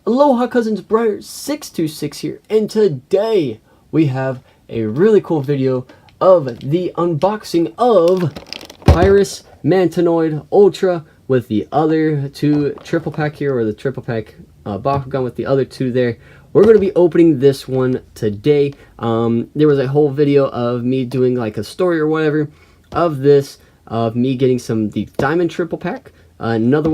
Aloha cousins, Briar 626 here, and today we have a really cool video of the unboxing of Pyrus Mantonoid Ultra with the other two triple pack here, or the triple pack Bakugan with the other two there. We're going to be opening this one today. There was a whole video of me doing like a story or whatever of this, of me getting the diamond triple pack, another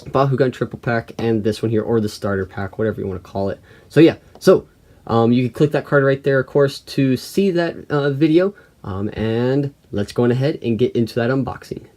Bakugan triple pack, and this one here, or the starter pack, whatever you want to call it. So yeah, you can click that card right there, of course, to see that video, and let's go on ahead and get into that unboxing.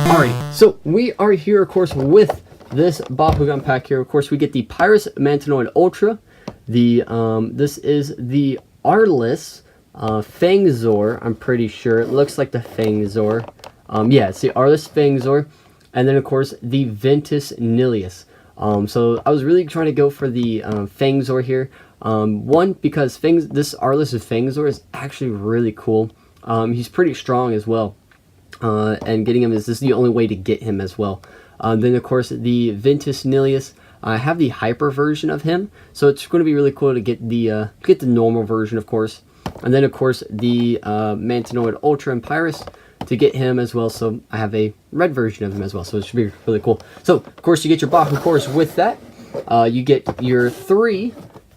Alright, so we are here, of course, with this Bakugan pack here. Of course, we get the Pyrus Mantonoid Ultra. This is the Arliss Fangzor, I'm pretty sure. It looks like the Fangzor. Yeah, it's the Arliss Fangzor. And then, of course, the Ventus Nilius. So I was really trying to go for the Fangzor here. One, because this Arliss Fangzor is actually really cool. He's pretty strong as well. And getting him this is the only way to get him as well. Then of course the Ventus Nilius, I have the hyper version of him, so it's going to be really cool to get the normal version, of course. And then of course the Mantonoid Ultra and Pyrus to get him as well, so I have a red version of him as well, so it should be really cool. So of course you get your Baku course with that. You get your 3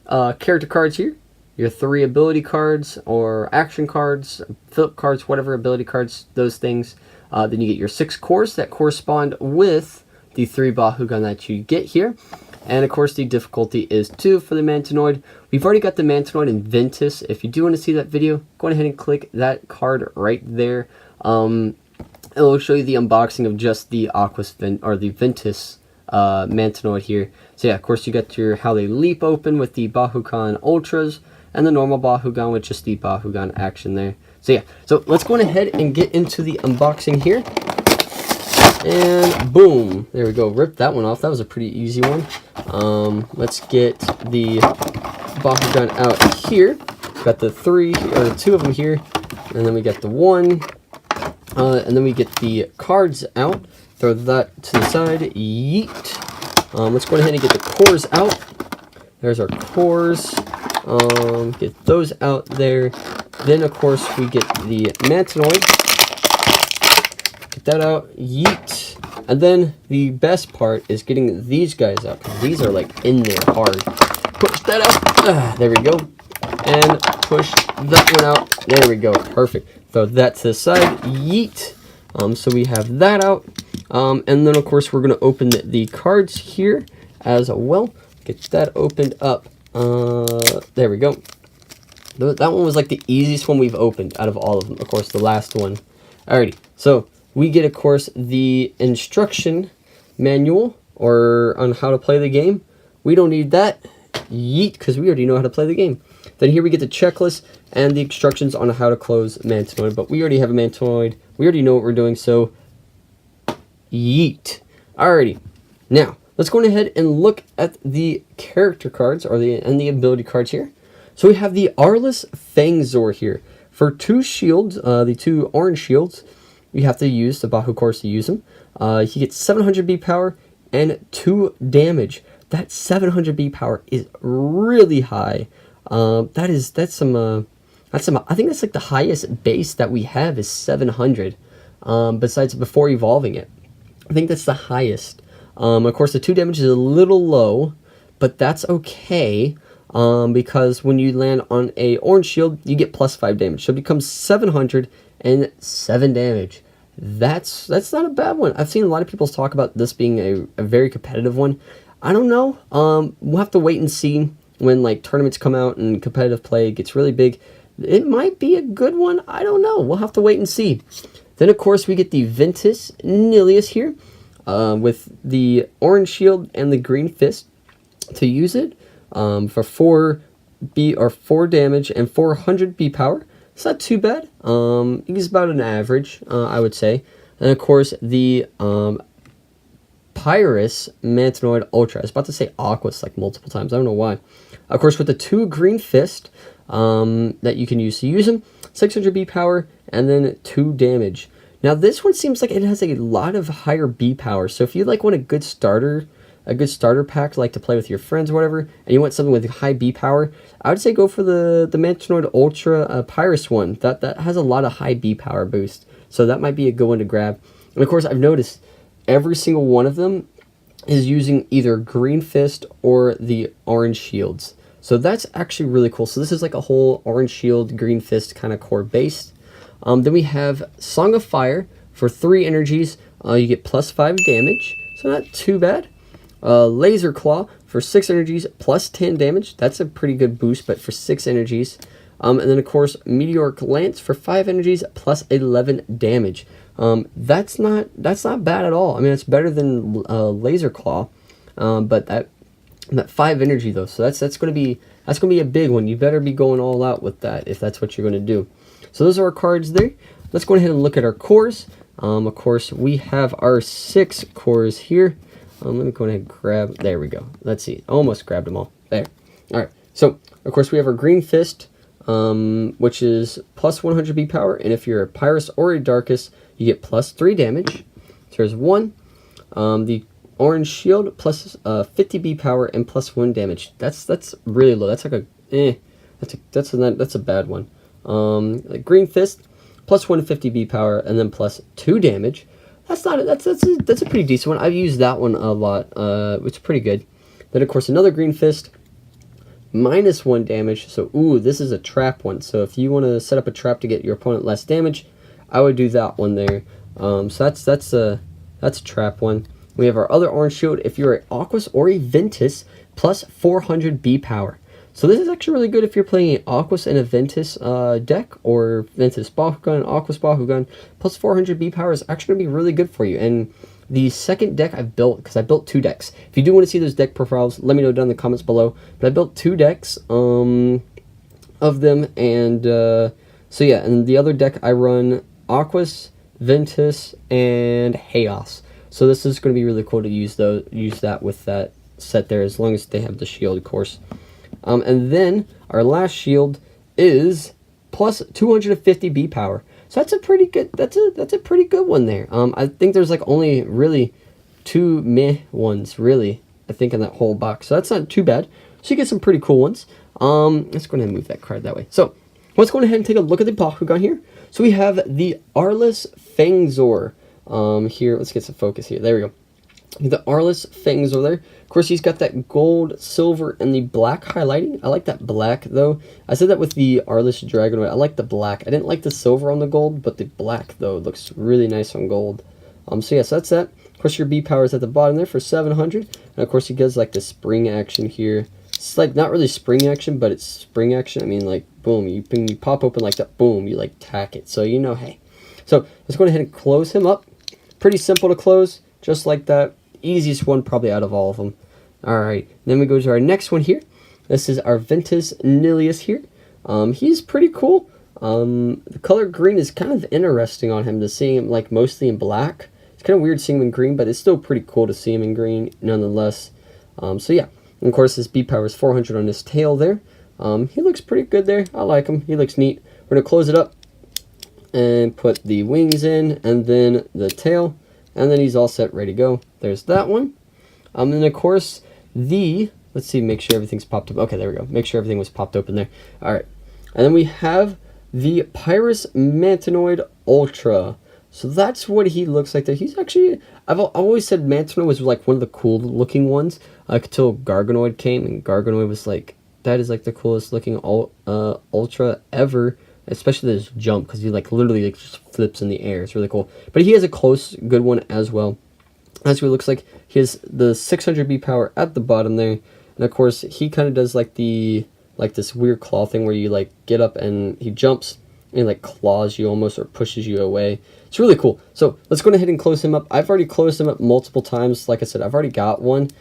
character cards here, your 3 ability cards or action cards, flip cards, whatever ability cards, those things. Then you get your 6 cores that correspond with the 3 Bakugan that you get here. And of course the difficulty is 2 for the Mantonoid. We've already got the Mantonoid and Ventus. If you do want to see that video, go ahead and click that card right there. It will show you the unboxing of just the the Ventus Mantonoid here. So yeah, of course you got your how they leap open with the Bakugan Ultras, and the normal Bakugan with just the Bakugan action there. So yeah, so let's go ahead and get into the unboxing here. And boom, there we go, rip that one off. That was a pretty easy one. Let's get the Bakugan out here. Got the 3, or the 2 of them here, and then we got the 1, and then we get the cards out. Throw that to the side, yeet. Let's go ahead and get the cores out. There's our cores. Get those out there. Then of course we get the Mantonoid. Get that out, yeet. And then the best part is getting these guys out, because these are like in there hard. Push that out, there we go. And push that one out, there we go, perfect. Throw that to the side, yeet. So we have that out. And then of course we're going to open the cards here as well. Get that opened up. There we go. That one was like the easiest one we've opened out of all of them. Of course, the last one. Alrighty, so we get, of course, the instruction manual or on how to play the game. We don't need that. Yeet, because we already know how to play the game. Then here we get the checklist and the instructions on how to close Mantonoid. But we already have a Mantonoid. We already know what we're doing, so yeet. Alrighty, now let's go ahead and look at the character cards or the ability cards here. So we have the Arliss Fangzor here. For 2 shields, the 2 orange shields, you have to use the Baku course to use them. He gets 700 B power and 2 damage. That 700 B power is really high. That's some. I think that's like the highest base that we have is 700. Besides before evolving it, I think that's the highest. Of course, the 2 damage is a little low, but that's okay. Because when you land on a orange shield, you get plus 5 damage. So it becomes 707 damage. That's not a bad one. I've seen a lot of people talk about this being a very competitive one. I don't know. We'll have to wait and see when like tournaments come out and competitive play gets really big. It might be a good one. I don't know. We'll have to wait and see. Then of course we get the Ventus Nilius here, with the orange shield and the green fist to use it. For 4 damage and 400 B power. It's not too bad. He's about an average, I would say. And of course, the Pyrus Mantonoid Ultra. I was about to say Aquas like multiple times. I don't know why. Of course, with the 2 green fist that you can use. So use them, 600 B power, and then 2 damage. Now this one seems like it has a lot of higher B power. So if you like want a good starter pack like to play with your friends or whatever, and you want something with high B power, I would say go for the Mantonoid Ultra Pyrus one. That has a lot of high B power boost. So that might be a good one to grab. And of course, I've noticed every single one of them is using either Green Fist or the Orange Shields. So that's actually really cool. So this is like a whole Orange Shield, Green Fist kind of core base. Then we have Song of Fire for 3 energies. You get +5 damage, so not too bad. Laser Claw for 6 energies, +10 damage. That's a pretty good boost, but for 6 energies. And then, of course, Meteoric Lance for 5 energies, +11 damage. That's not bad at all. I mean, it's better than Laser Claw, but that 5 energy though, so that's gonna be a big one. You better be going all out with that if that's what you're gonna do. So those are our cards there. Let's go ahead and look at our cores. Of course, we have our 6 cores here. Let me go ahead and grab. There we go. Let's see. Almost grabbed them all. There. All right. So of course we have our Green Fist, which is +100 B power, and if you're a Pyrus or a Darkus, you get +3 damage. So there's 1. The Orange Shield +50 B power and +1 damage. That's really low. That's like that's a bad one. Like Green Fist +150 B power and then +2 damage. That's a pretty decent one. I've used that one a lot. It's pretty good. Then of course another Green Fist -1 damage. So ooh, this is a trap one. So if you want to set up a trap to get your opponent less damage, I would do that one there. So that's a trap one. We have our other Orange Shield. If you're an Aquas or a Ventus, +400 B power. So this is actually really good if you're playing an Aquas and a Ventus deck, or Ventus Bakugan, Aquas Bakugan. +400 B power is actually going to be really good for you. And the second deck I've built, because I built 2 decks. If you do want to see those deck profiles, let me know down in the comments below. But I built 2 decks of them, and so yeah. And the other deck I run Aquas, Ventus, and Chaos. So this is going to be really cool to use that with that set there, as long as they have the shield, of course. And then our last shield is +250 B power. So that's a pretty good. That's a pretty good one there. I think there's like only really 2 meh ones really, I think, in that whole box. So that's not too bad. So you get some pretty cool ones. Let's go ahead and move that card that way. So let's go ahead and take a look at the Bakugan here. So we have the Arliss Fangzor. Here, let's get some focus here. There we go. The Arliss Fangzor there. Of course, he's got that gold, silver, and the black highlighting. I like that black, though. I said that with the Arliss Dragonoid. I like the black. I didn't like the silver on the gold, but the black, though, looks really nice on gold. So yeah, so that's that. Of course, your B power is at the bottom there for 700. And of course, he does like the spring action here. It's like not really spring action, but it's spring action. I mean, like, boom, you pop open like that, boom, you like tack it. So, you know, hey. So let's go ahead and close him up. Pretty simple to close, just like that. Easiest one probably out of all of them. Alright, then we go to our next one here. This is our Ventus Nilius here. He's pretty cool. The color green is kind of interesting on him, to seeing him like mostly in black. It's kind of weird seeing him in green, but it's still pretty cool to see him in green nonetheless. So yeah, and of course his B power is 400 on his tail there. He looks pretty good there. I like him. He looks neat. We're going to close it up and put the wings in, and then the tail, and then he's all set, ready to go. There's that one. And then of course let's see, make sure everything's popped up. Okay, there we go. Make sure everything was popped open there. All right, and then we have the Pyrus Mantonoid Ultra. So that's what he looks like there. He's actually, I've always said Mantonoid was like one of the cool looking ones, until Garganoid came, and Garganoid was like, that is like the coolest looking Ultra ever. Especially this jump, because he like literally like just flips in the air. It's really cool. But he has a close good one as well. That's what it looks like. He has the 600 B power at the bottom there, and of course he kind of does like this weird claw thing where you like get up and he jumps and like claws you almost, or pushes you away. It's really cool. So let's go ahead and close him up. I've already closed him up multiple times. Like I said, I've already got one,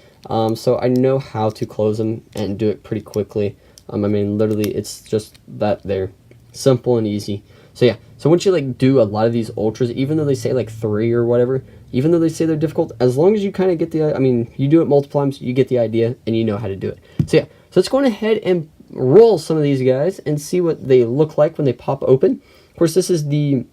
so I know how to close him and do it pretty quickly. I mean, literally, it's just that there. Simple and easy. So yeah, so once you like do a lot of these ultras, even though they say like 3 or whatever, even though they say they're difficult, as long as you kind of get the, I mean, you do it multiple times, you get the idea, and you know how to do it. So yeah, so let's go ahead and roll some of these guys and see what they look like when they pop open. Of course, this is the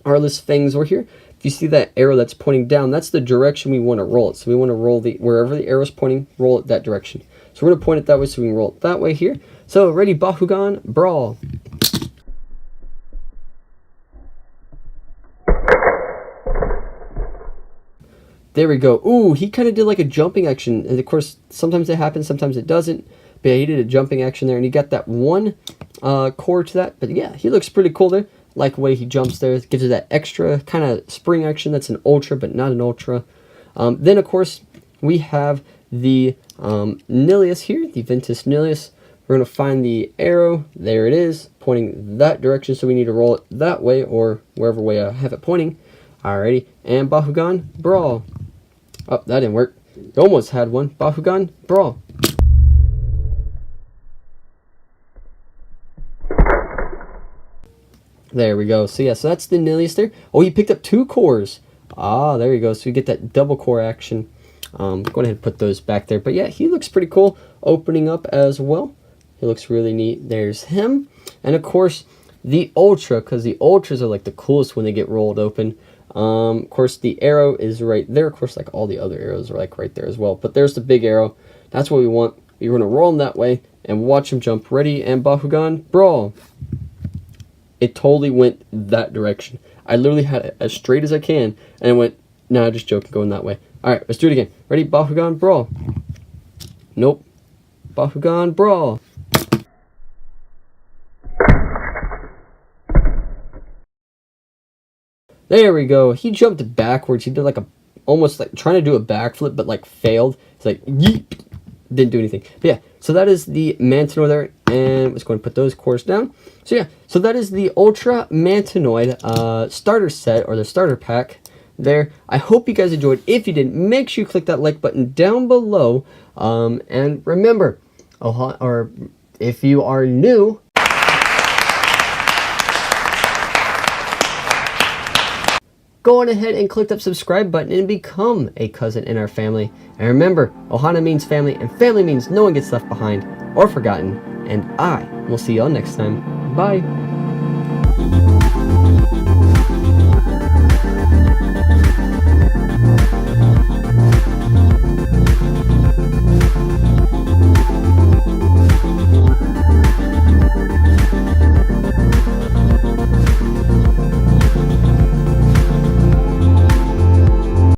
Arliss fangs over here. If you see that arrow that's pointing down, that's the direction we want to roll it. So we want to roll the, wherever the arrow is pointing, roll it that direction. So we're going to point it that way so we can roll it that way here. So ready, Bakugan, brawl. There we go. Ooh, he kind of did like a jumping action. And of course, sometimes it happens, sometimes it doesn't. But yeah, he did a jumping action there, and he got that one core to that. But yeah, he looks pretty cool there. Like the way he jumps there. It gives it that extra kind of spring action that's an ultra, but not an ultra. Then, of course, we have the Nilius here, the Ventus Nilius. We're going to find the arrow. There it is, pointing that direction. So we need to roll it that way or wherever way I have it pointing. Alrighty, and Bakugan, brawl. Oh, that didn't work. You almost had one. Bakugan, brawl. There we go. So yeah, so that's the Nilius there. Oh, he picked up 2 cores. Ah, there you go. So we get that double core action. Go ahead and put those back there. But yeah, he looks pretty cool opening up as well. He looks really neat. There's him. And of course, the Ultra, because the Ultras are like the coolest when they get rolled open. Of course, the arrow is right there. Of course, like all the other arrows are like right there as well. But there's the big arrow. That's what we want. You're going to roll him that way and watch him jump. Ready, and Bakugan, brawl. It totally went that direction. I literally had it as straight as I can, and it went, nah, just joking, going that way. Alright, let's do it again. Ready, Bakugan, brawl. Nope. Bakugan, brawl. There we go. He jumped backwards. He did like a, almost like trying to do a backflip, but like failed. It's like, yeep. Didn't do anything. But yeah, so that is the Mantonoid there, and let's go and put those cores down. So yeah, so that is the Ultra Mantonoid starter set, or the starter pack there. I hope you guys enjoyed. If you did, make sure you click that like button down below, and remember, or if you are new, go on ahead and click that subscribe button and become a cousin in our family. And remember, Ohana means family, and family means no one gets left behind or forgotten. And I will see y'all next time. Bye.